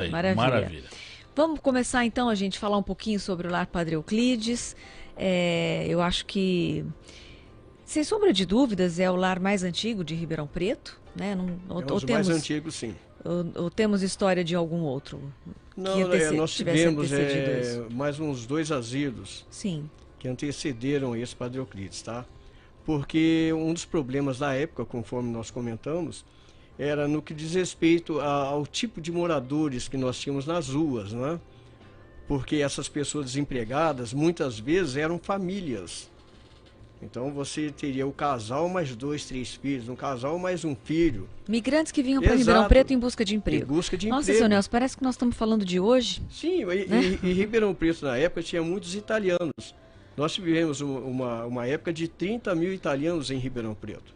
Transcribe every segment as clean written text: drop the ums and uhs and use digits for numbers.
Maravilha. Maravilha. Vamos começar então a gente falar um pouquinho sobre o Lar Padre Euclides. Eu acho que, sem sombra de dúvidas, é o lar mais antigo de Ribeirão Preto, né? É um dos mais antigos, sim. Ou temos história de algum outro que Não, nós tivesse tivemos antecedido isso? mais uns 2 asilos Sim. que antecederam esse Padre Euclides, tá? Porque um dos problemas da época, conforme nós comentamos, era no que diz respeito ao tipo de moradores que nós tínhamos nas ruas, né? Porque essas pessoas desempregadas, muitas vezes, eram famílias. Então você teria o casal mais 2, 3 filhos, um casal mais um filho. Migrantes que vinham para Exato. Ribeirão Preto em busca de emprego. Em busca de Nossa, emprego. seu Nelson, parece que nós estamos falando de hoje. Sim, e Ribeirão Preto na época tinha muitos italianos. Nós tivemos uma época de 30 mil italianos em Ribeirão Preto.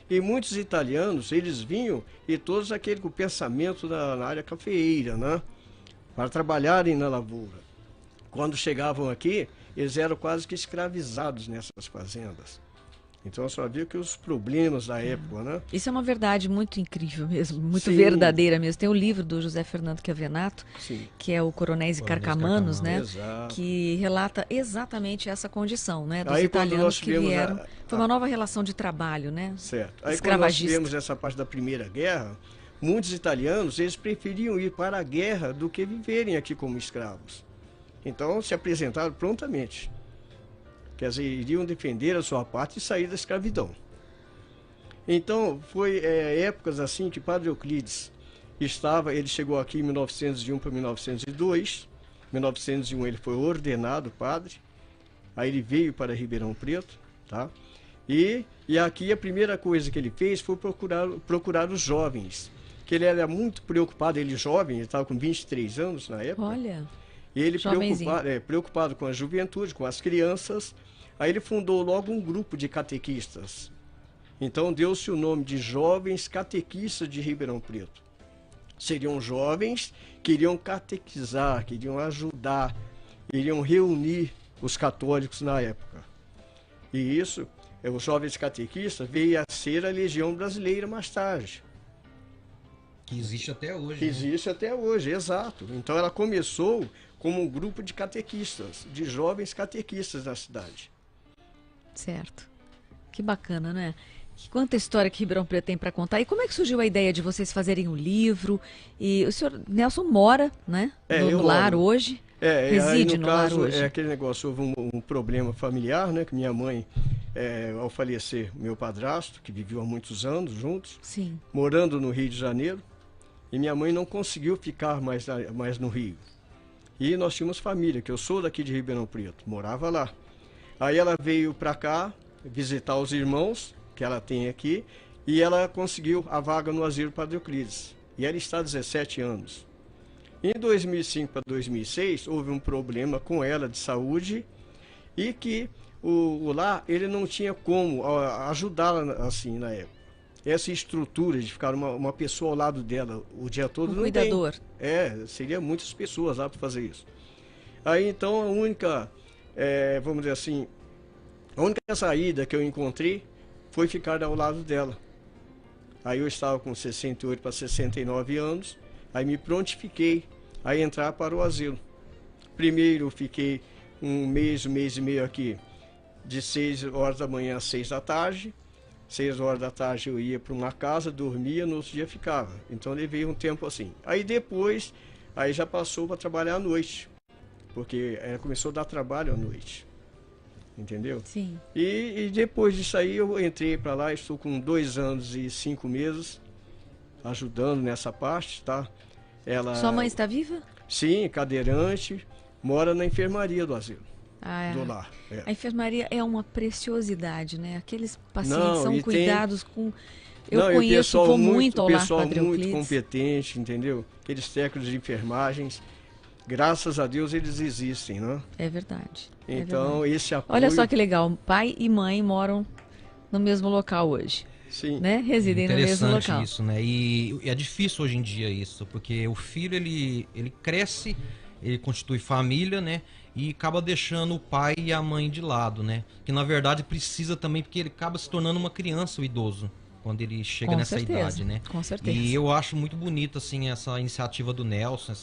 E muitos italianos, eles vinham, e todos aquele com o pensamento na área cafeeira, né? Para trabalharem na lavoura. Quando chegavam aqui, eles eram quase que escravizados nessas fazendas. Então só viu que os problemas da época, né? Isso é uma verdade muito incrível mesmo, muito Sim. verdadeira mesmo. Tem o livro do José Fernando Chiavenato, Sim. que é o Coronéis e Carcamanos, né? Exato. Que relata exatamente essa condição, né? Dos Aí, quando italianos nós que tivemos vieram. Foi uma nova relação de trabalho, né? Certo. Aí quando nós Escravagista. tivemos essa parte da Primeira Guerra, muitos italianos, eles preferiam ir para a guerra do que viverem aqui como escravos. Então se apresentaram prontamente. Quer dizer, iriam defender a sua parte e sair da escravidão. Então, foi épocas assim que Padre Euclides ele chegou aqui em 1901 para 1902. Em 1901 ele foi ordenado padre. Aí ele veio para Ribeirão Preto, tá? E aqui a primeira coisa que ele fez foi procurar os jovens. Que ele era muito preocupado, ele jovem, ele estava com 23 anos na época. Olha, E ele jovenzinho. preocupado com a juventude, com as crianças. Aí ele fundou logo um grupo de catequistas. Então deu-se o nome de Jovens Catequistas de Ribeirão Preto. Seriam jovens que iriam catequizar, que iriam ajudar, iriam reunir os católicos na época. E isso, os Jovens Catequistas, veio a ser a Legião Brasileira mais tarde. Que existe até hoje. Que né? existe até hoje, exato. Então ela começou como um grupo de catequistas, de jovens catequistas da cidade. certo. Que bacana, né? Quanta história que Ribeirão Preto tem para contar. E como é que surgiu a ideia de vocês fazerem um livro? E o senhor Nelson mora, né? No lar moro. hoje. Aí Reside no no lar caso, hoje. é aquele negócio, houve um problema familiar, né? Que minha mãe, ao falecer, meu padrasto, que viveu há muitos anos juntos, Sim. morando no Rio de Janeiro, e minha mãe não conseguiu ficar mais no Rio. E nós tínhamos família, que eu sou daqui de Ribeirão Preto, morava lá. Aí ela veio para cá visitar os irmãos que ela tem aqui, e ela conseguiu a vaga no Asilo Padre Euclides. E ela está há 17 anos. Em 2005 para 2006, houve um problema com ela de saúde, e que o lar, ele não tinha como ajudá-la assim na época. Essa estrutura de ficar uma pessoa ao lado dela o dia todo Um não cuidador. tem. Seria muitas pessoas lá para fazer isso. Aí então a única, vamos dizer assim, a única saída que eu encontrei foi ficar ao lado dela. Aí eu estava com 68 para 69 anos, aí me prontifiquei a entrar para o asilo. Primeiro eu fiquei um mês e meio aqui, de 6 horas da manhã às 6 da tarde. 6 horas da tarde eu ia para uma casa, dormia, no outro dia ficava. Então levei um tempo assim. Aí depois, aí já passou para trabalhar à noite, porque começou a dar trabalho à noite. Entendeu? Sim. E depois disso aí eu entrei para lá, estou com 2 anos e 5 meses ajudando nessa parte, tá? Ela, Sua mãe está viva? sim, cadeirante, mora na enfermaria do asilo, do lar. A enfermaria é uma preciosidade, né? Aqueles pacientes Não, são e cuidados com... Eu Não, e o conheço, pessoal vou muito ao lar pessoal Padre muito Euclides. competente, entendeu? Aqueles técnicos de enfermagens, graças a Deus eles existem, né? É verdade. é Então verdade. esse apoio... Olha só que legal, pai e mãe moram no mesmo local hoje, Sim. né? Residem no mesmo Interessante local. isso, né? E é difícil hoje em dia isso, porque o filho, ele cresce, ele constitui família, né? E acaba deixando o pai e a mãe de lado, né? Que na verdade precisa também, porque ele acaba se tornando uma criança, o idoso. quando ele chega Com nessa certeza, idade, né? com certeza. E eu acho muito bonito, assim, essa iniciativa do Nelson,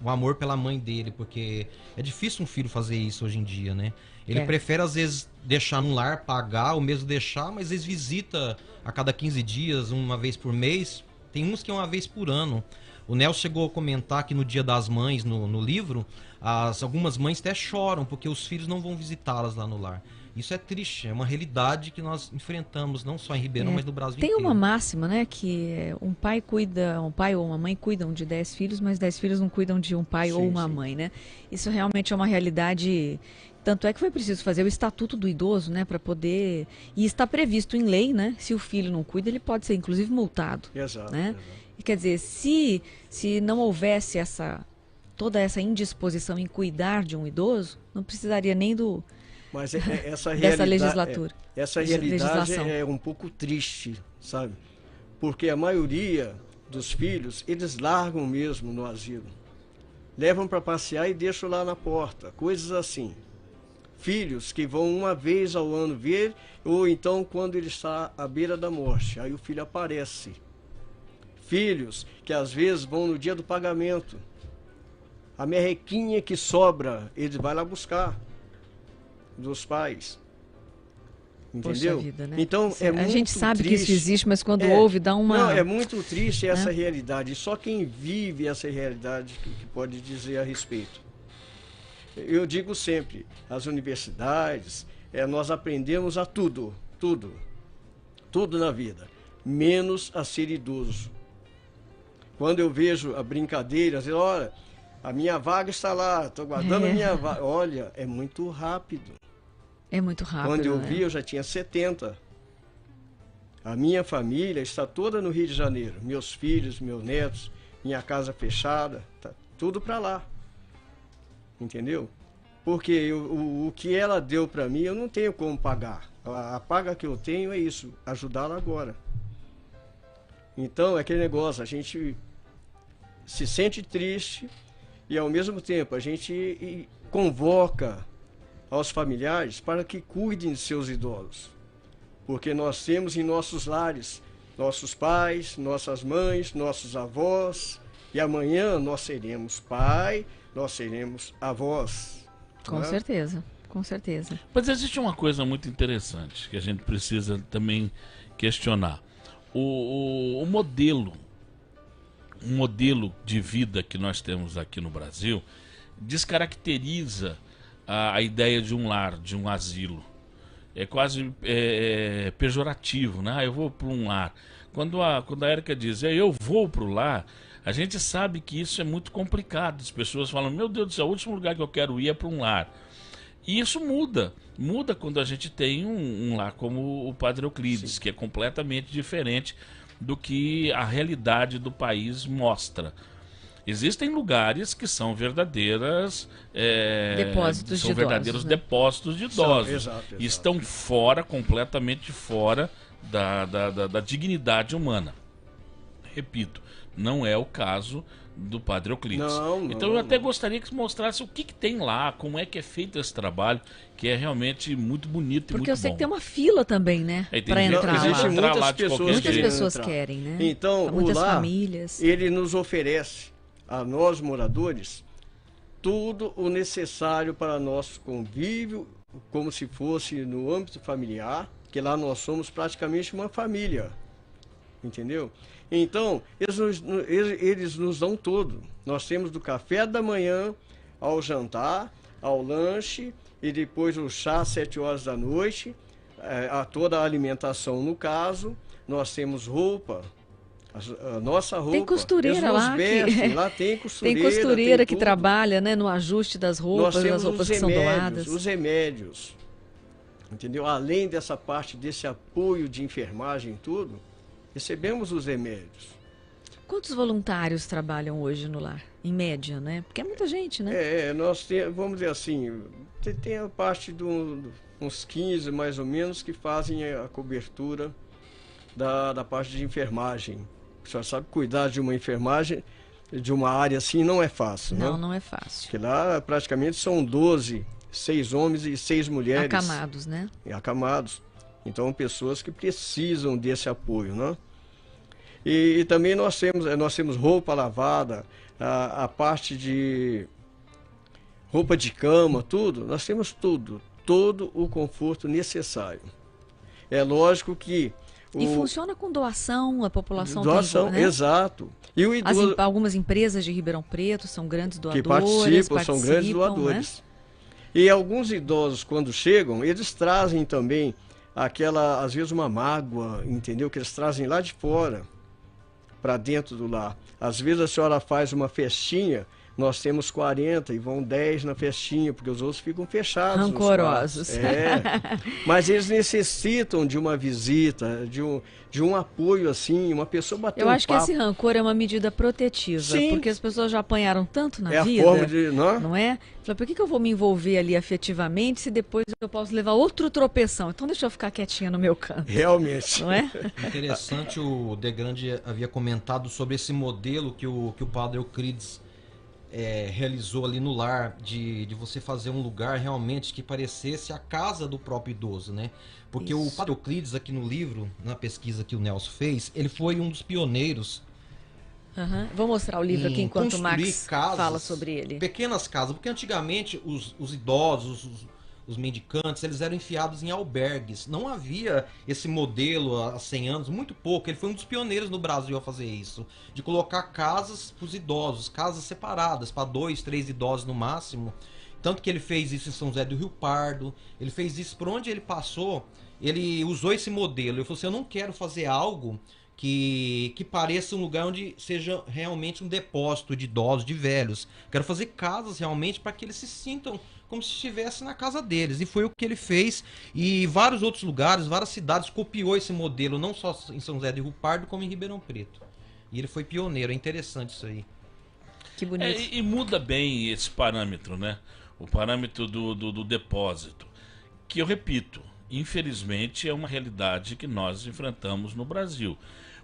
o amor pela mãe dele, porque é difícil um filho fazer isso hoje em dia, né? Ele prefere, às vezes, deixar no lar, pagar, ou mesmo deixar, mas eles visitam a cada 15 dias, uma vez por mês. Tem uns que é uma vez por ano. O Nelson chegou a comentar que no Dia das Mães, no livro, algumas mães até choram porque os filhos não vão visitá-las lá no lar. Isso é triste, é uma realidade que nós enfrentamos, não só em Ribeirão, mas no Brasil Tem inteiro. uma máxima, né, que um pai ou uma mãe cuidam de 10 filhos, mas 10 filhos não cuidam de um pai ou uma mãe, né? Isso realmente é uma realidade. Tanto é que foi preciso fazer o Estatuto do Idoso, né, para poder... E está previsto em lei, né, se o filho não cuida, ele pode ser inclusive multado. Exato, né? exato. E, quer dizer, se não houvesse toda essa indisposição em cuidar de um idoso, não precisaria nem Mas essa dessa legislatura. Essa realidade é um pouco triste, sabe? Porque a maioria dos filhos, eles largam mesmo no asilo. Levam para passear e deixam lá na porta, coisas assim. Filhos que vão uma vez ao ano ver, ou então quando ele está à beira da morte, aí o filho aparece. Filhos que às vezes vão no dia do pagamento. A merrequinha que sobra, ele vai lá buscar dos pais. Entendeu? Poxa vida, né? Então é muito a gente sabe triste. Que isso existe, mas quando ouve dá uma... Não, é muito triste essa realidade. Só quem vive essa realidade que pode dizer a respeito. Eu digo sempre, as universidades, nós aprendemos a tudo na vida, menos a ser idoso. Quando eu vejo a brincadeira, dizer, olha, a minha vaga está lá, estou guardando a minha vaga. Olha, é muito rápido. É muito rápido. Quando eu vi, eu já tinha 70. A minha família está toda no Rio de Janeiro. Meus filhos, meus netos, minha casa fechada, tá tudo para lá. Entendeu? Porque o que ela deu para mim, eu não tenho como pagar. A paga que eu tenho é isso, ajudá-la agora. Então, é aquele negócio, a gente se sente triste e, ao mesmo tempo, a gente convoca aos familiares para que cuidem de seus idosos. Porque nós temos em nossos lares nossos pais, nossas mães, nossos avós, e amanhã nós seremos pai, nós seremos avós. Com certeza, com certeza. Mas existe uma coisa muito interessante que a gente precisa também questionar. O modelo de vida que nós temos aqui no Brasil descaracteriza a ideia de um lar, de um asilo. É quase pejorativo, né? Eu vou para um lar. Quando a Érica diz, eu vou para o lar, a gente sabe que isso é muito complicado. As pessoas falam, meu Deus do céu, o último lugar que eu quero ir é para um lar. E isso muda quando a gente tem um lar como o Padre Euclides, sim, que é completamente diferente do que a realidade do país mostra. Existem lugares que são verdadeiros depósitos de idosos, né? Depósitos de idosos. Exato. E estão completamente fora da dignidade humana. Repito, não é o caso do Padre Euclides. Então eu até gostaria que mostrasse o que tem lá, como é que é feito esse trabalho, que é realmente muito bonito e muito bom. Porque eu sei que tem uma fila também, né? Para entrar lá. Existem Muitas pessoas querem, né? Então, muitas o lar, famílias. ele nos oferece a nós moradores tudo o necessário para nosso convívio, como se fosse no âmbito familiar, que lá nós somos praticamente uma família, entendeu? Então, eles nos dão tudo. Nós temos do café da manhã ao jantar, ao lanche e depois o chá às 7 horas da noite, a toda a alimentação no caso. Nós temos roupa, a nossa roupa. Tem costureira lá. Lá tem costureira. Tem costureira que trabalha, né, no ajuste das roupas, das roupas que são doadas. Os remédios, entendeu? Além dessa parte, desse apoio de enfermagem e tudo, recebemos os remédios. Quantos voluntários trabalham hoje no lar? Em média, né? Porque é muita gente, né? Nós temos, vamos dizer assim, tem a parte de uns 15 mais ou menos que fazem a cobertura da parte de enfermagem. A senhora sabe, cuidar de uma enfermagem, de uma área assim, não é fácil, né? Não é fácil. Porque lá praticamente são 12, 6 homens e 6 mulheres. Acamados, né? Acamados. Então, pessoas que precisam desse apoio, né? E também nós temos roupa lavada, a parte de roupa de cama, tudo. Nós temos tudo, todo o conforto necessário. É lógico que... E funciona com doação, a população doação, tem, né? Exato. E o idoso... Algumas empresas de Ribeirão Preto são grandes doadores. Que participam, são grandes doadores. Né? E alguns idosos, quando chegam, eles trazem também aquela, às vezes, uma mágoa, entendeu? Que eles trazem lá de fora, para dentro do lar. Às vezes a senhora faz uma festinha, nós temos 40 e vão 10 na festinha, porque os outros ficam fechados. Rancorosos. Mas eles necessitam de uma visita, de um apoio, assim, uma pessoa bater Eu um acho papo. que esse rancor é uma medida protetiva, Sim. porque as pessoas já apanharam tanto na vida, a forma de, não é? Fala, por que eu vou me envolver ali afetivamente se depois eu posso levar outro tropeção? Então deixa eu ficar quietinha no meu canto. Realmente. Não é? Interessante, o De Grande havia comentado sobre esse modelo que o padre Euclides realizou ali no lar, de você fazer um lugar realmente que parecesse a casa do próprio idoso, né? Porque o padre Euclides, aqui no livro, na pesquisa que o Nelson fez, ele foi um dos pioneiros. Vou mostrar o livro aqui enquanto o Max casas, fala sobre ele. Pequenas casas, porque antigamente os idosos, os mendicantes, eles eram enfiados em albergues. Não havia esse modelo há 100 anos, muito pouco. Ele foi um dos pioneiros no Brasil a fazer isso, de colocar casas para os idosos, casas separadas, para 2, 3 idosos no máximo. Tanto que ele fez isso em São José do Rio Pardo, ele fez isso por onde ele passou, ele usou esse modelo. Ele falou assim, eu não quero fazer algo que pareça um lugar onde seja realmente um depósito de idosos, de velhos. Quero fazer casas realmente para que eles se sintam como se estivesse na casa deles. E foi o que ele fez. E vários outros lugares, várias cidades copiou esse modelo, não só em São José do Rio Pardo, como em Ribeirão Preto. E ele foi pioneiro. É interessante isso aí. Que bonito. E muda bem esse parâmetro, né? O parâmetro do depósito. Que eu repito, infelizmente é uma realidade que nós enfrentamos no Brasil.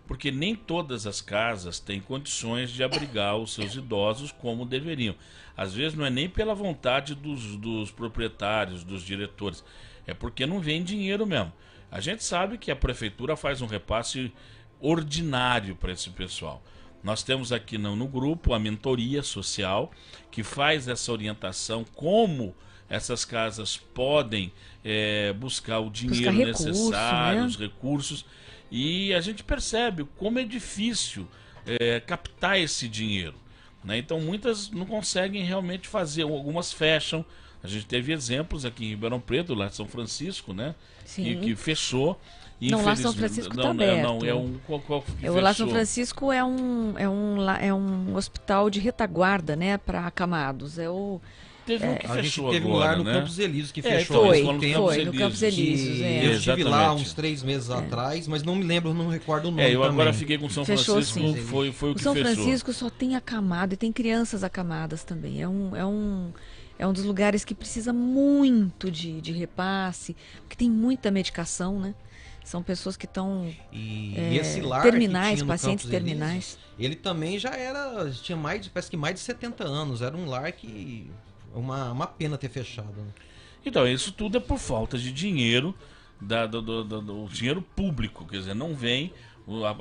Porque nem todas as casas têm condições de abrigar os seus idosos como deveriam. Às vezes não é nem pela vontade dos proprietários, dos diretores, é porque não vem dinheiro mesmo. A gente sabe que a prefeitura faz um repasse ordinário para esse pessoal. Nós temos aqui no grupo a mentoria social, que faz essa orientação como essas casas podem buscar o dinheiro necessário, né? os recursos. E a gente percebe como é difícil captar esse dinheiro, né? Então muitas não conseguem realmente fazer, algumas fecham. A gente teve exemplos aqui em Ribeirão Preto, lá de São Francisco, né? Sim. Que fechou. Não, lá São Francisco está aberto. Não, é um qual que fechou? Lá São Francisco é um hospital de retaguarda, né, para acamados. Teve um que fechou. A gente teve um lar no Campos Elíseos que fechou. Foi no Campos Elíseos. Eu estive lá uns 3 meses atrás, mas não me lembro, não recordo o nome. Eu também. agora fiquei com São Fechou, Francisco, sim. foi o que fechou. São Francisco só tem acamado e tem crianças acamadas também. É um dos lugares que precisa muito de repasse, porque tem muita medicação, né? São pessoas que estão esse lar terminais, que pacientes Campos terminais. Elíseos, ele também já tinha parece que mais de 70 anos. Era um lar que uma pena ter fechado. Né? Então, isso tudo é por falta de dinheiro, do dinheiro público, quer dizer, não vem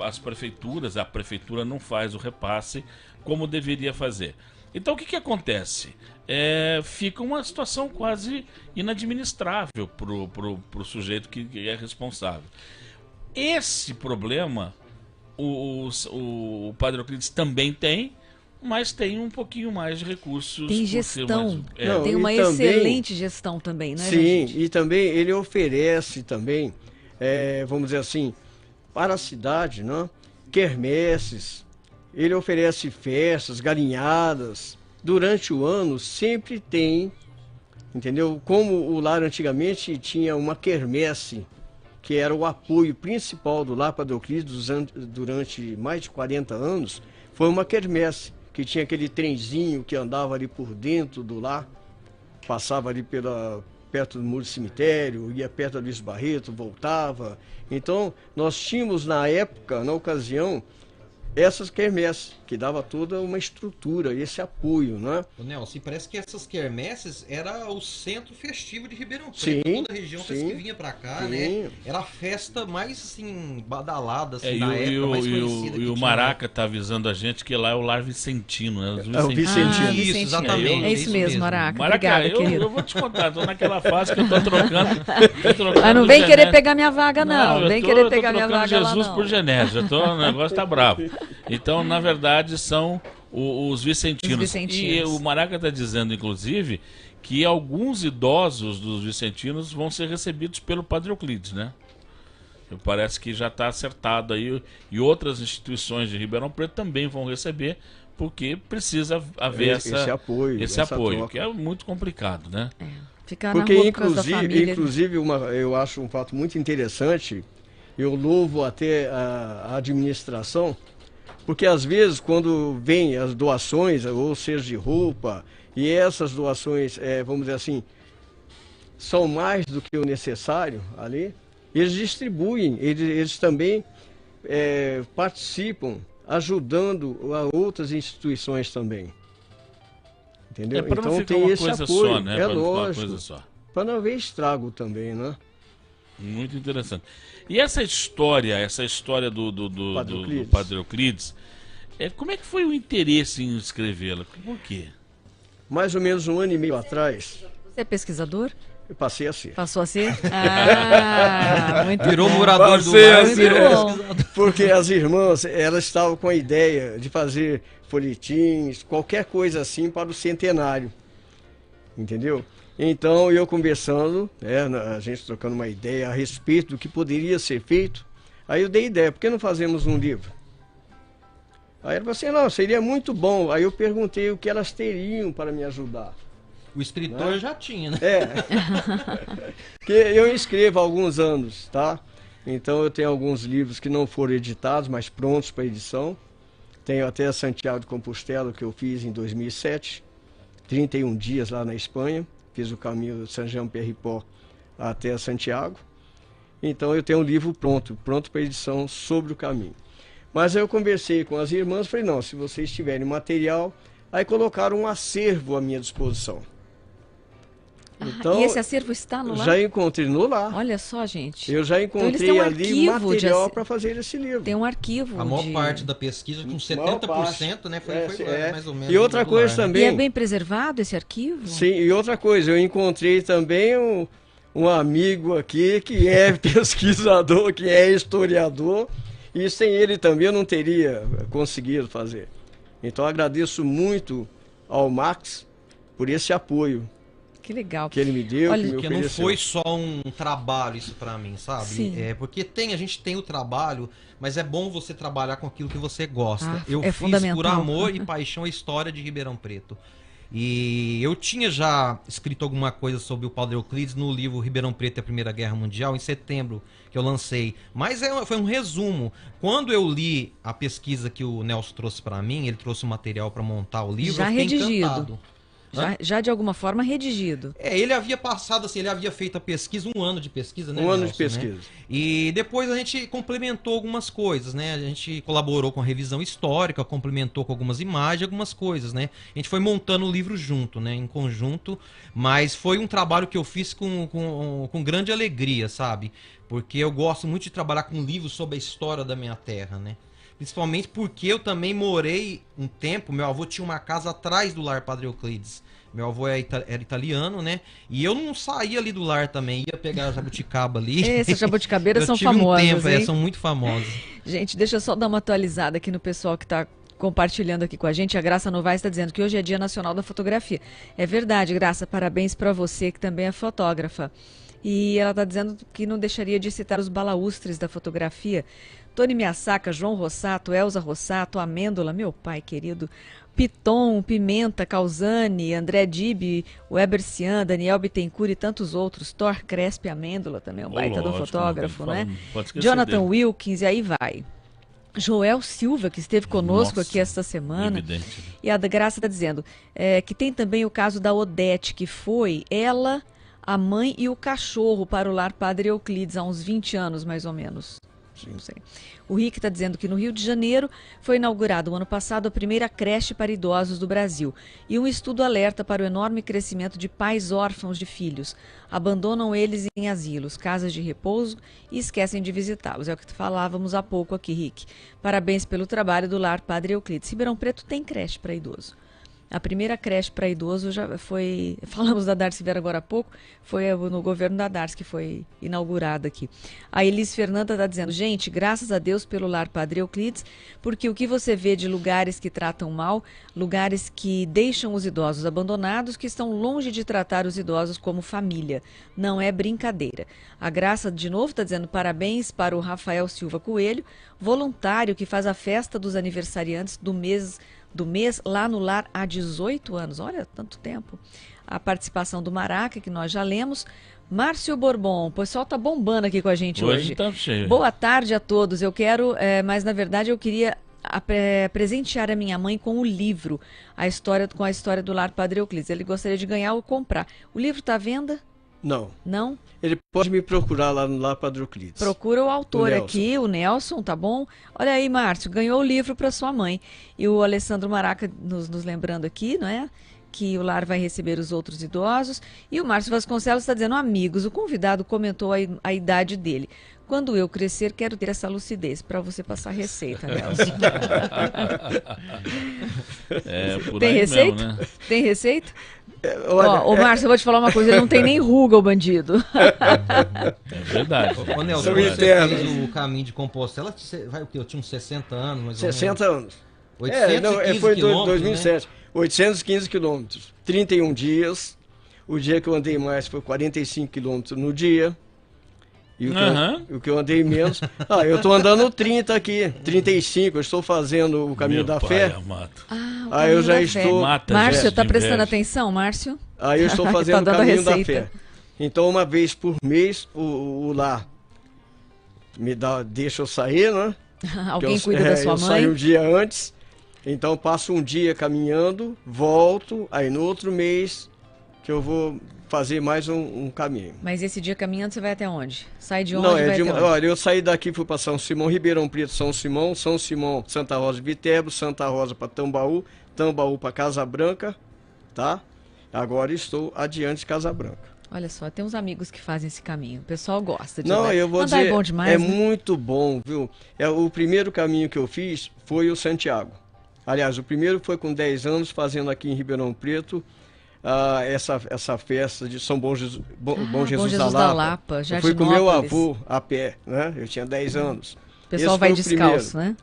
as prefeituras, a prefeitura não faz o repasse como deveria fazer. Então o que acontece? Fica uma situação quase inadministrável pro sujeito que é responsável. Esse problema o Padre Euclides também tem, mas tem um pouquinho mais de recursos. Tem gestão, Não, tem uma excelente gestão também, né? Sim, gente? e também ele oferece também, vamos dizer assim, para a cidade, né? Quermesses. Ele oferece festas, galinhadas. Durante o ano sempre tem, entendeu? Como o lar antigamente tinha uma quermesse, que era o apoio principal do lar Padre Euclides durante mais de 40 anos, foi uma quermesse, que tinha aquele trenzinho que andava ali por dentro do lar, passava ali perto do muro do cemitério, ia perto da Luiz Barreto, voltava. Então, nós tínhamos na época, na ocasião, essas quermesses, que dava toda uma estrutura, esse apoio, né? Nelson, parece que essas quermesses era o centro festivo de Ribeirão Preto. Sim, toda a região parece que vinha pra cá, né? Era a festa mais, assim, badalada, assim, da época, mais conhecida. E o Maraca tá avisando a gente que lá é o Lar Vicentino, né? É o Vicentino. Isso, exatamente. É isso mesmo, Maraca. Maraca, Obrigada, querido. eu vou te contar, tô naquela fase que eu tô trocando. Mas não vem querer pegar minha vaga, não. Vem querer pegar minha vaga lá, Jesus não. por Genésio, o negócio tá bravo. Então, na verdade, são os vicentinos. E o Maraca está dizendo, inclusive, que alguns idosos dos vicentinos vão ser recebidos pelo Padre Euclides, né? Parece que já está acertado aí. E outras instituições de Ribeirão Preto também vão receber, porque precisa haver esse apoio, que é muito complicado, né? Ficar porque, na rua por causa da família. inclusive, eu acho um fato muito interessante, eu louvo até a administração, porque às vezes quando vem as doações, ou seja, de roupa, e essas doações, vamos dizer assim, são mais do que o necessário ali, eles distribuem, eles também participam, ajudando a outras instituições também. Entendeu? Para então não ficar tem uma esse coisa apoio, só, né? Lógico, para não haver estrago também, né? Muito interessante. E essa história do Padre Euclides, como é que foi o interesse em escrevê-la? Por quê? Mais ou menos 1 ano e meio atrás. Você é pesquisador? Eu passei a ser. Passou a ser? Ah, muito virou bom. morador do lar. Porque as irmãs, elas estavam com a ideia de fazer folhetins, qualquer coisa assim para o centenário. Entendeu? Então, eu conversando, a gente trocando uma ideia a respeito do que poderia ser feito, aí eu dei ideia, por que não fazemos um livro? Aí ela falou assim, não, seria muito bom. Aí eu perguntei o que elas teriam para me ajudar. O escritor já tinha, né? Porque eu escrevo há alguns anos, tá? Então eu tenho alguns livros que não foram editados, mas prontos para edição. Tenho até Santiago de Compostela, que eu fiz em 2007, 31 dias lá na Espanha. Fiz o caminho de Saint-Jean-Pierre-Port até Santiago. Então eu tenho um livro pronto para edição sobre o caminho. Mas aí eu conversei com as irmãs, falei, não, se vocês tiverem material, aí colocaram um acervo à minha disposição. Então, e esse acervo está no lar? Já encontrei no lar. Olha só, gente. Eu já encontrei ali material para fazer esse livro. Tem um arquivo. A maior parte da pesquisa, com 70%, né? Foi mais ou menos. E outra coisa também. E é bem preservado esse arquivo? Sim, e outra coisa, eu encontrei também um amigo aqui que é pesquisador, que é historiador, e sem ele também eu não teria conseguido fazer. Então eu agradeço muito ao Max por esse apoio. Que legal. Que ele me deu, olha, que me porque ofereceu. não foi só um trabalho isso pra mim, sabe? Sim. Porque a gente tem o trabalho, mas é bom você trabalhar com aquilo que você gosta. Eu fiz fundamental. por amor e paixão a história de Ribeirão Preto. E eu tinha já escrito alguma coisa sobre o Padre Euclides no livro Ribeirão Preto e a Primeira Guerra Mundial, em setembro, que eu lancei. Mas foi um resumo. Quando eu li a pesquisa que o Nelson trouxe pra mim, ele trouxe o material pra montar o livro, já eu fiquei redigido. encantado. Já de alguma forma redigido. Ele havia passado, assim, ele havia feito a pesquisa, 1 ano de pesquisa, né? Um ano de Nelson, pesquisa. Né? E depois a gente complementou algumas coisas, né? A gente colaborou com a revisão histórica, complementou com algumas imagens, algumas coisas, né? A gente foi montando o livro junto, né? Em conjunto, mas foi um trabalho que eu fiz com grande alegria, sabe? Porque eu gosto muito de trabalhar com livros sobre a história da minha terra, né? Principalmente porque eu também morei um tempo, meu avô tinha uma casa atrás do lar Padre Euclides. Meu avô era italiano, né? E eu não saía ali do lar também, ia pegar a jabuticaba ali. Essas jabuticabeiras são tive famosas, um tempo, hein? são muito famosas. Gente, deixa eu só dar uma atualizada aqui no pessoal que está compartilhando aqui com a gente. A Graça Novaes está dizendo que hoje é Dia Nacional da Fotografia. É verdade, Graça, parabéns para você que também é fotógrafa. E ela está dizendo que não deixaria de citar os balaústres da fotografia. Tony Miassaca, João Rossato, Elza Rossato, Amêndola, meu pai querido, Piton, Pimenta, Calzani, André Dibi, Weber Cian, Daniel Bittencourt e tantos outros, Thor Crespi, Amêndola também, um baita do fotógrafo, né? Jonathan Wilkins, e aí vai. Joel Silva, que esteve conosco aqui esta semana. Evidente. E a da Graça está dizendo que tem também o caso da Odete, que foi ela, a mãe e o cachorro para o lar Padre Euclides, há uns 20 anos mais ou menos. Não sei. O Rick está dizendo que no Rio de Janeiro foi inaugurado o ano passado a primeira creche para idosos do Brasil. E um estudo alerta para o enorme crescimento de pais órfãos de filhos. Abandonam eles em asilos, casas de repouso e esquecem de visitá-los. É o que falávamos há pouco aqui, Rick. Parabéns pelo trabalho do Lar Padre Euclides. Ribeirão Preto tem creche para idoso. A primeira creche para idoso já foi, falamos da Darcy Vera agora há pouco, foi no governo da Darcy que foi inaugurada aqui. A Elis Fernanda está dizendo, gente, graças a Deus pelo Lar Padre Euclides, porque o que você vê de lugares que tratam mal, lugares que deixam os idosos abandonados, que estão longe de tratar os idosos como família. Não é brincadeira. A Graça, de novo, está dizendo parabéns para o Rafael Silva Coelho, voluntário que faz a festa dos aniversariantes do mês lá no lar há 18 anos. Olha, tanto tempo. A participação do Maraca, que nós já lemos. Márcio Bourbon, o pessoal tá bombando aqui com a gente hoje. Tá cheio. Boa tarde a todos. Eu quero, mas na verdade eu queria presentear a minha mãe com o livro, com a história do Lar Padre Euclides. Ele gostaria de ganhar ou comprar. O livro está à venda? Não. Não? Ele pode me procurar lá no Lar Padre Euclides. Procura o autor aqui, o Nelson, tá bom? Olha aí, Márcio, ganhou o livro para sua mãe. E o Alessandro Maraca nos lembrando aqui, não é? Que o lar vai receber os outros idosos. E o Márcio Vasconcelos está dizendo, amigos, o convidado comentou a idade dele. Quando eu crescer, quero ter essa lucidez para você passar receita, Nelson. Tem receita? Mesmo, né? Tem receita? Olha, Márcio, eu vou te falar uma coisa, ele não tem nem ruga, o bandido. É verdade. Ô, Nelson, São você internos. fez o caminho de Compostela, vai o quê? Eu tinha uns 60 anos, mais 60 ou menos. anos. 815 foi em quilômetros, 2007. 815 quilômetros. 31 dias. O dia que eu andei mais foi 45 quilômetros no dia. E o que eu andei menos... eu estou andando 30 aqui, 35. Eu estou fazendo o Caminho da Fé. Aí eu já estou... Márcio, está prestando atenção, Márcio? Aí eu estou fazendo tá o Caminho da Fé. Então, uma vez por mês, o lar deixa eu sair, né? Alguém cuida da sua eu mãe? saio um dia antes. Então, passo um dia caminhando, volto. Aí, no outro mês, que eu vou fazer mais um caminho. Mas esse dia caminhando, você vai até onde? Sai de onde? Não, vai até onde? olha, eu saí daqui, fui para São Simão, Ribeirão Preto, São Simão, Santa Rosa de Viterbo, Santa Rosa para Tambaú, Tambaú para Casa Branca, tá? Agora estou adiante de Casa Branca. Olha só, tem uns amigos que fazem esse caminho. O pessoal gosta de Não, eu vou dizer, é bom demais, né? muito bom, viu? O primeiro caminho que eu fiz foi o Santiago. Aliás, o primeiro foi com 10 anos, fazendo aqui em Ribeirão Preto, essa festa de São Bom Jesus, Bom Jesus da Lapa. Eu fui com meu avô a pé, né? Eu tinha 10 anos. O pessoal vai descalço, né?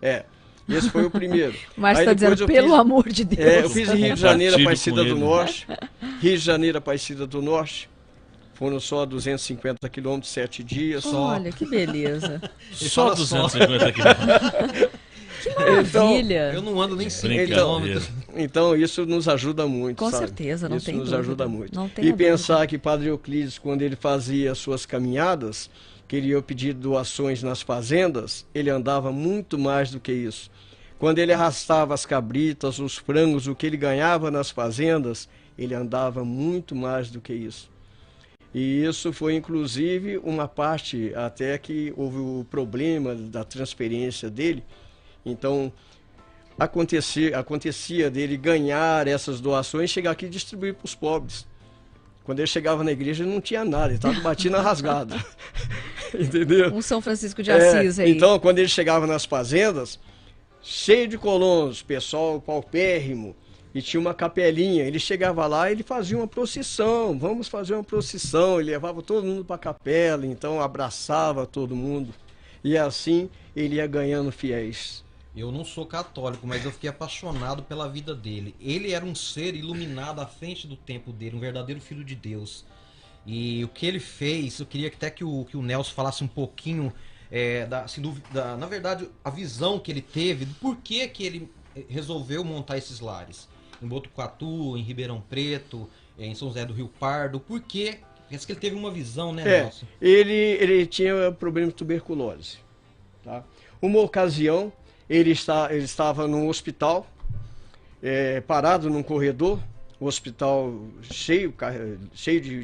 Esse foi o primeiro. Mas está dizendo, pelo amor de Deus. Eu fiz em Rio de Janeiro, Aparecida do Norte. Rio de Janeiro, Aparecida do Norte. Foram só 250 quilômetros, 7 dias. Olha, que beleza. Só 250 quilômetros. Que maravilha. Eu não ando nem 5 quilômetros. Então, isso nos ajuda muito, Com sabe? certeza, não isso tem nos dúvida. ajuda muito. Não tem E pensar que Padre Euclides, quando ele fazia as suas caminhadas, queria pedir doações nas fazendas, ele andava muito mais do que isso. Quando ele arrastava as cabritas, os frangos, o que ele ganhava nas fazendas, ele andava muito mais do que isso. E isso foi, inclusive, uma parte até que houve o problema da transferência dele. Então, acontecia dele ganhar essas doações e chegar aqui e distribuir para os pobres. Quando ele chegava na igreja, ele não tinha nada, ele estava batendo rasgada. Entendeu? Um São Francisco de Assis aí. Então, quando ele chegava nas fazendas, cheio de colonos, pessoal paupérrimo, e tinha uma capelinha. Ele chegava lá e ele fazia uma procissão. Vamos fazer uma procissão. Ele levava todo mundo para a capela, então abraçava todo mundo. E assim ele ia ganhando fiéis. Eu não sou católico, mas eu fiquei apaixonado pela vida dele. Ele era um ser iluminado à frente do tempo dele, um verdadeiro filho de Deus. E o que ele fez, eu queria até que o Nelson falasse um pouquinho, na verdade, a visão que ele teve, do porquê que ele resolveu montar esses lares. Em Botucatu, em Ribeirão Preto, em São José do Rio Pardo. Por quê? Parece que ele teve uma visão, né, Nelson? Ele tinha problema de tuberculose. Tá? Uma ocasião, ele estava num hospital, parado num corredor, o hospital cheio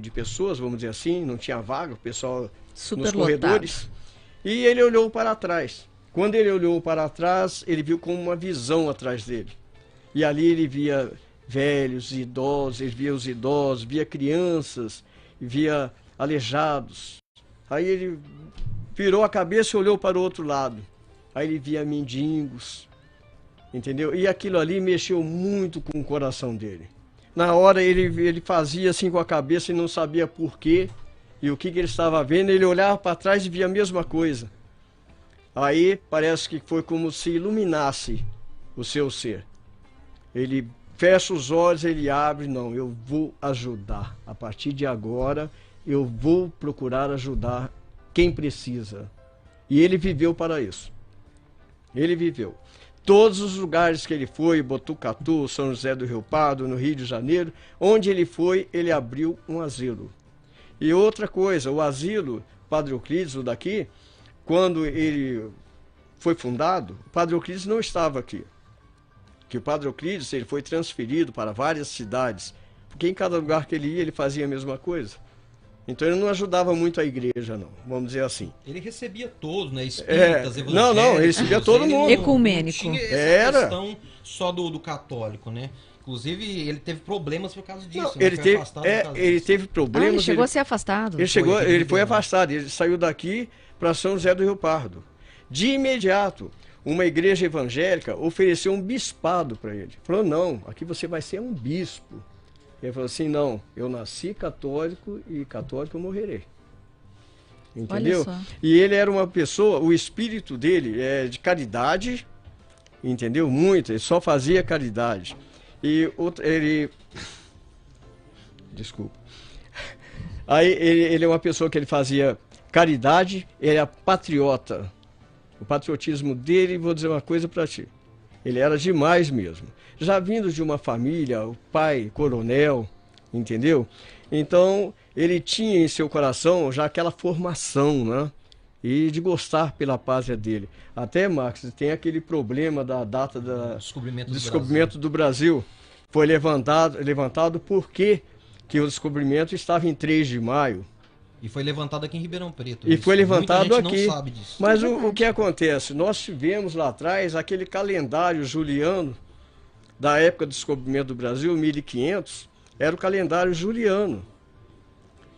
de pessoas, vamos dizer assim, não tinha vaga, o pessoal super nos lotado. corredores. E ele olhou para trás. Quando ele olhou para trás, ele viu como uma visão atrás dele. E ali ele via velhos, idosos, ele via os idosos, via crianças, via aleijados. Aí ele virou a cabeça e olhou para o outro lado. Aí ele via mendigos, entendeu? E aquilo ali mexeu muito com o coração dele. Na hora ele fazia assim com a cabeça e não sabia por quê. E o que ele estava vendo, ele olhava para trás e via a mesma coisa. Aí parece que foi como se iluminasse o seu ser. Ele fecha os olhos, ele abre, não, eu vou ajudar. A partir de agora, eu vou procurar ajudar quem precisa. E ele viveu para isso. Ele viveu. Todos os lugares que ele foi, Botucatu, São José do Rio Pardo, no Rio de Janeiro, onde ele foi, ele abriu um asilo. E outra coisa, o asilo, Padre Euclides, o daqui, quando ele foi fundado, o Padre Euclides não estava aqui. Que o Padre Euclides, ele foi transferido para várias cidades, porque em cada lugar que ele ia, ele fazia a mesma coisa. Então ele não ajudava muito a igreja, não, vamos dizer assim. Ele recebia todos, né? Espíritas, evangélicos. Não, ele recebia todo mundo. Ecumênico. Não tinha essa Era questão só do católico, né? Inclusive, ele teve problemas por causa disso. Não, Né? ele teve, ele teve problemas. Ele chegou a ser afastado. Ele foi afastado, ele saiu daqui para São José do Rio Pardo. De imediato, uma igreja evangélica ofereceu um bispado para ele. Falou, não, aqui você vai ser um bispo. Ele falou assim, não, eu nasci católico e católico eu morrerei. Entendeu? E ele era uma pessoa, o espírito dele é de caridade, entendeu? Muito, ele só fazia caridade. E ele... Desculpa. Aí ele é uma pessoa que ele fazia caridade, ele é patriota. O patriotismo dele, vou dizer uma coisa para ti, ele era demais mesmo. Já vindo de uma família, o pai coronel, entendeu? Então, ele tinha em seu coração já aquela formação, né? E de gostar pela pátria dele. Até, Marcos, tem aquele problema da data do descobrimento do Brasil. Foi levantado porque que o descobrimento estava em 3 de maio. E foi levantado aqui em Ribeirão Preto. E foi levantado aqui. Não sabe disso. Mas o que acontece? Nós tivemos lá atrás aquele calendário juliano da época do descobrimento do Brasil, 1500, era o calendário juliano.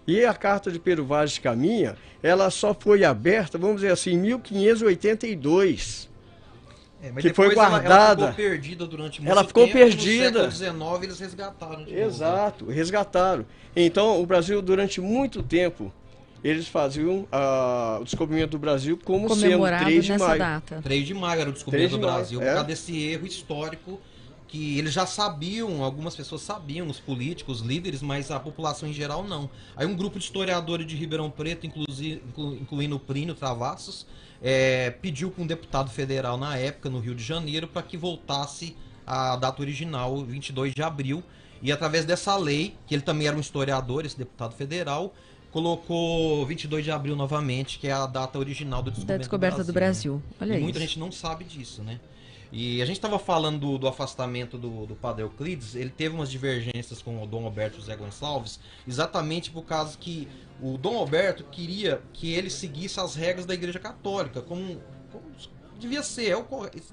E a Carta de Pero Vaz de Caminha, ela só foi aberta, vamos dizer assim, em 1582. Mas que foi guardada. Ela ficou perdida durante muito tempo. Ela ficou perdida. No século XIX eles resgataram. Exato, resgataram. Então, o Brasil, durante muito tempo, eles faziam o descobrimento do Brasil como sendo 3 de maio. Data. 3 de maio era o descobrimento do Brasil, por é. causa desse erro histórico que eles já sabiam, algumas pessoas sabiam, os políticos, os líderes, mas a população em geral não. Aí um grupo de historiadores de Ribeirão Preto, incluindo o Plínio Travassos, pediu para um deputado federal na época, no Rio de Janeiro, para que voltasse a data original, 22 de abril, e através dessa lei, que ele também era um historiador, esse deputado federal, colocou 22 de abril novamente, que é a data original do descobrimento da descoberta do Brasil. Né? Olha e muita isso. gente não sabe disso, né? E a gente estava falando do afastamento do Padre Euclides, ele teve umas divergências com o Dom Alberto José Gonçalves, exatamente por causa que o Dom Alberto queria que ele seguisse as regras da Igreja Católica, como devia ser,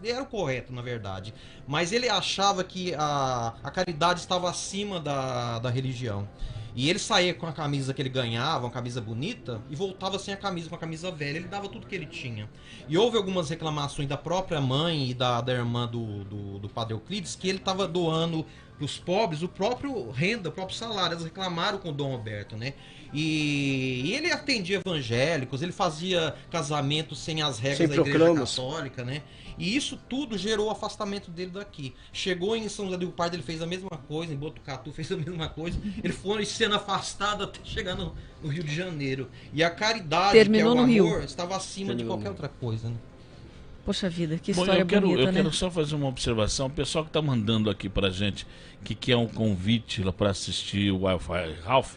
era o correto, na verdade. Mas ele achava que a caridade estava acima da religião. E ele saía com a camisa que ele ganhava, uma camisa bonita, e voltava sem a camisa, com a camisa velha. Ele dava tudo que ele tinha. E houve algumas reclamações da própria mãe e da irmã do Padre Euclides, que ele estava doando para os pobres o próprio renda, o próprio salário. Eles reclamaram com o Dom Alberto, né? E ele atendia evangélicos, ele fazia casamento sem as regras da Igreja Católica, né? E isso tudo gerou o afastamento dele daqui. Chegou em São José do Rio Pardo, ele fez a mesma coisa, em Botucatu fez a mesma coisa. Ele foi sendo afastado até chegar no Rio de Janeiro. E a caridade, terminou que é o no amor, Rio. estava acima de qualquer outra coisa, né? Poxa vida, que história bonita, né? Eu quero só fazer uma observação. O pessoal que está mandando aqui pra gente, que quer um convite lá para assistir o Wi-Fi Ralph,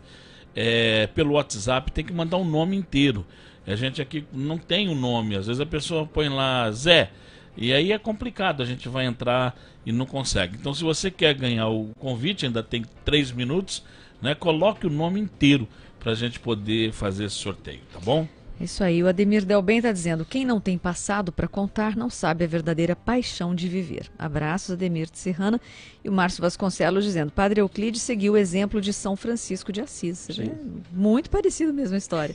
pelo WhatsApp tem que mandar um nome inteiro. A gente aqui não tem o nome. Às vezes a pessoa põe lá Zé, e aí é complicado, a gente vai entrar e não consegue. Então, se você quer ganhar o convite, ainda tem 3 minutos, né? Coloque o nome inteiro para a gente poder fazer esse sorteio, tá bom? Isso aí, o Ademir Delbem está dizendo, quem não tem passado para contar não sabe a verdadeira paixão de viver. Abraços, Ademir de Serrana. E o Márcio Vasconcelos dizendo, Padre Euclides seguiu o exemplo de São Francisco de Assis. É muito parecido mesmo a história.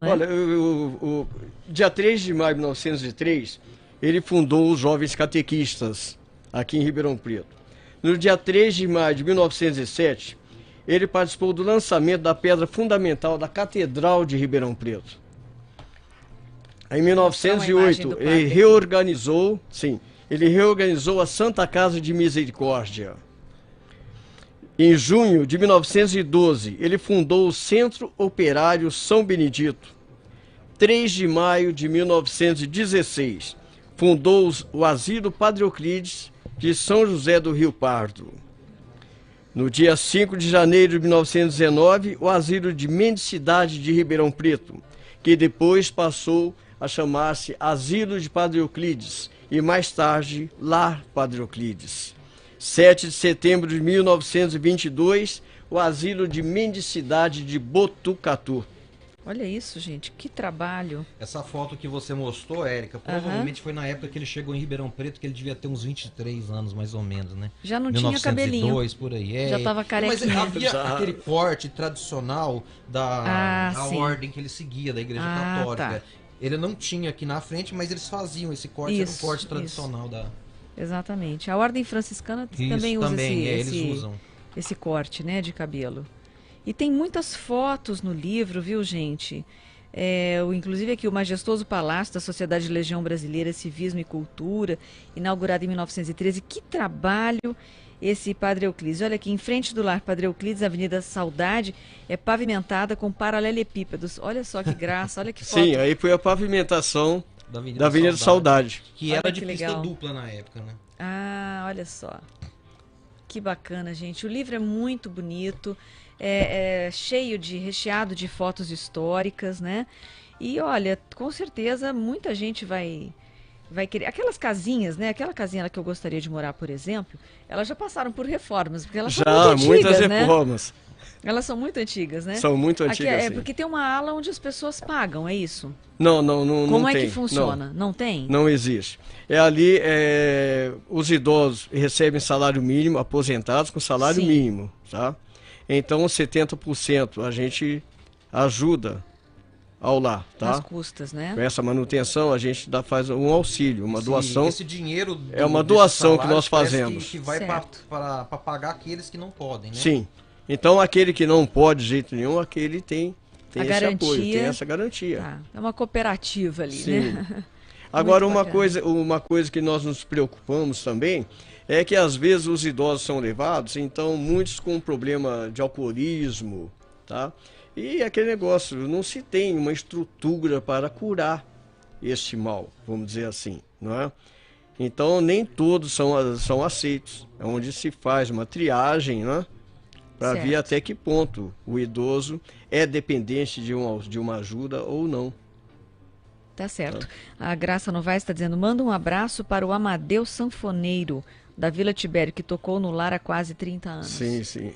Não é? Olha, o dia 3 de maio de 1903, ele fundou os Jovens Catequistas, aqui em Ribeirão Preto. No dia 3 de maio de 1907, ele participou do lançamento da pedra fundamental da Catedral de Ribeirão Preto. Em 1908, ele reorganizou a Santa Casa de Misericórdia. Em junho de 1912, ele fundou o Centro Operário São Benedito. 3 de maio de 1916, fundou o Asilo Padre Euclides de São José do Rio Pardo. No dia 5 de janeiro de 1919, o Asilo de Mendicidade de Ribeirão Preto, que depois passou a chamar-se Asilo de Padre Euclides e mais tarde Lar Padre Euclides. 7 de setembro de 1922, o Asilo de Mendicidade de Botucatu. Olha isso, gente, que trabalho. Essa foto que você mostrou, Érica, provavelmente foi na época que ele chegou em Ribeirão Preto, que ele devia ter uns 23 anos, mais ou menos, né? Já não tinha cabelinho. 1902, por aí. Já estava carequinha. Mas havia aquele corte tradicional da ordem que ele seguia, da Igreja Católica. Tá. Ele não tinha aqui na frente, mas eles faziam esse corte, era um corte tradicional da... Exatamente. A ordem franciscana também usa esse corte, né, de cabelo. E tem muitas fotos no livro, viu, gente? Inclusive aqui o majestoso Palácio da Sociedade de Legião Brasileira, Civismo e Cultura, inaugurado em 1913. Que trabalho esse Padre Euclides. Olha aqui, em frente do Lar Padre Euclides, a Avenida Saudade é pavimentada com paralelepípedos. Olha só que graça, olha que foto. Sim, aí foi a pavimentação da Avenida Saudade. Que era de pista dupla na época, né? Ah, olha só. Que bacana, gente. O livro é muito bonito, recheado de fotos históricas, né? E olha, com certeza muita gente vai querer. Aquelas casinhas, né? Aquela casinha lá que eu gostaria de morar, por exemplo, elas já passaram por reformas, porque elas são muito antigas, muitas reformas. Né? Elas são muito antigas, né? São muito antigas, sim. Porque tem uma ala onde as pessoas pagam, é isso? Não Como é tem. que funciona? Não tem? Não existe. Ali, os idosos recebem salário mínimo, aposentados com salário mínimo, tá? Então, 70% a gente ajuda ao lar, tá? As custas, né? Com essa manutenção, a gente faz um auxílio, uma doação. Esse dinheiro é uma doação que nós fazemos. Que vai para pagar aqueles que não podem, né? Sim. Então, aquele que não pode de jeito nenhum, aquele tem esse apoio, tem essa garantia. Tá. É uma cooperativa ali, sim, né? Agora, uma coisa que nós nos preocupamos também é que às vezes os idosos são levados, então muitos com problema de alcoolismo, tá? E aquele negócio, não se tem uma estrutura para curar este mal, vamos dizer assim, não é? Então, nem todos são aceitos. É onde se faz uma triagem, né? Para ver até que ponto o idoso é dependente de uma ajuda ou não. Tá certo. A Graça Novaes está dizendo, manda um abraço para o Amadeu Sanfoneiro, da Vila Tibério, que tocou no lar há quase 30 anos. Sim, sim.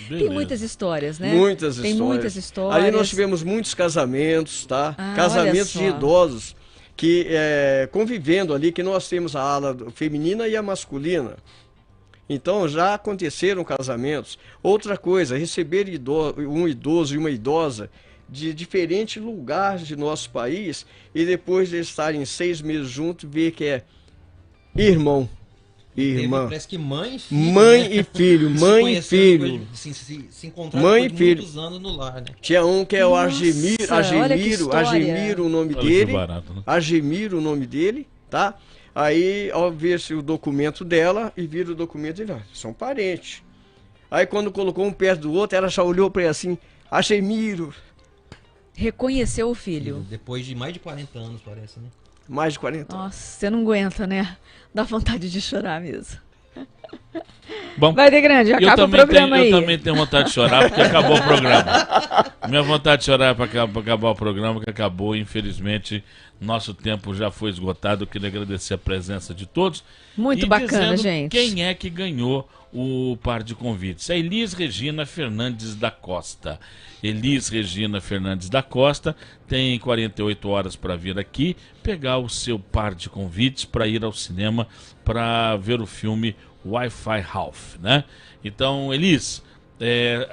Tem muitas histórias, né? Tem muitas histórias. Ali nós tivemos muitos casamentos, tá? Casamentos de idosos que convivendo ali, que nós temos a ala feminina e a masculina. Então já aconteceram casamentos. Outra coisa, receber um idoso e uma idosa de diferentes lugares de nosso país e depois de estarem 6 meses juntos, ver que é irmão. Irmã. Parece que mãe e filho. Mãe e filho, mãe e filho. Se encontraram por muitos anos no lar, né? Tinha um que é o Argemiro o nome dele. Barato, né? Argemiro o nome dele, tá? Aí, ao ver-se o documento dela e vira o documento dele, são parentes. Aí quando colocou um perto do outro, ela já olhou para ele assim, Argemiro. Reconheceu o filho. Depois de mais de 40 anos, parece, né? Mais de 40 anos. Nossa, você não aguenta, né? Dá vontade de chorar mesmo. Bom, vai de grande, acaba o programa aí. Eu também tenho vontade de chorar porque acabou o programa. Minha vontade de chorar é para acabar o programa, que acabou, infelizmente, nosso tempo já foi esgotado. Eu queria agradecer a presença de todos. Muito bacana, gente. Quem é que ganhou o par de convites. A Elis Regina Fernandes da Costa. Elis Regina Fernandes da Costa tem 48 horas para vir aqui pegar o seu par de convites para ir ao cinema para ver o filme Wi-Fi Ralph, né? Então, Elis,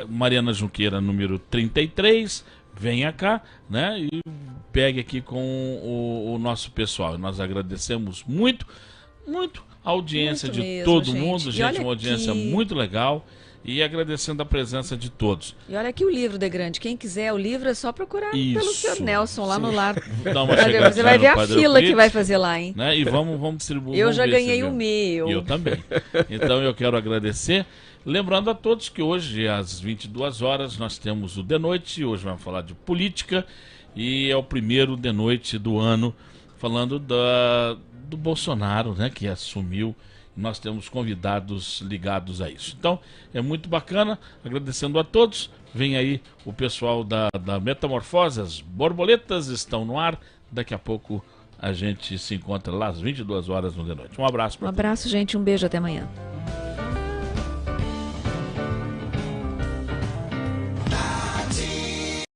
Mariana Junqueira, número 33, venha cá, né? E pegue aqui com o nosso pessoal. Nós agradecemos muito a audiência de mesmo, todo gente. mundo, gente, uma audiência muito legal. E agradecendo a presença de todos. E olha aqui o livro, Degrande. Quem quiser o livro é só procurar pelo seu Nelson lá no lar. Dá uma Você vai ver a fila que vai fazer lá, hein? Né? E vamos distribuir. Eu já ganhei o meu. E eu também. Então eu quero agradecer. Lembrando a todos que hoje, às 22 horas, nós temos o De Noite. Hoje vamos falar de política. E é o primeiro De Noite do ano, falando do Bolsonaro, né, que assumiu. Nós temos convidados ligados a isso. Então, é muito bacana. Agradecendo a todos. Vem aí o pessoal da Metamorfose. As borboletas estão no ar. Daqui a pouco a gente se encontra lá às 22 horas no De Noite. Um abraço para todos. Um abraço, gente. Um beijo. Até amanhã.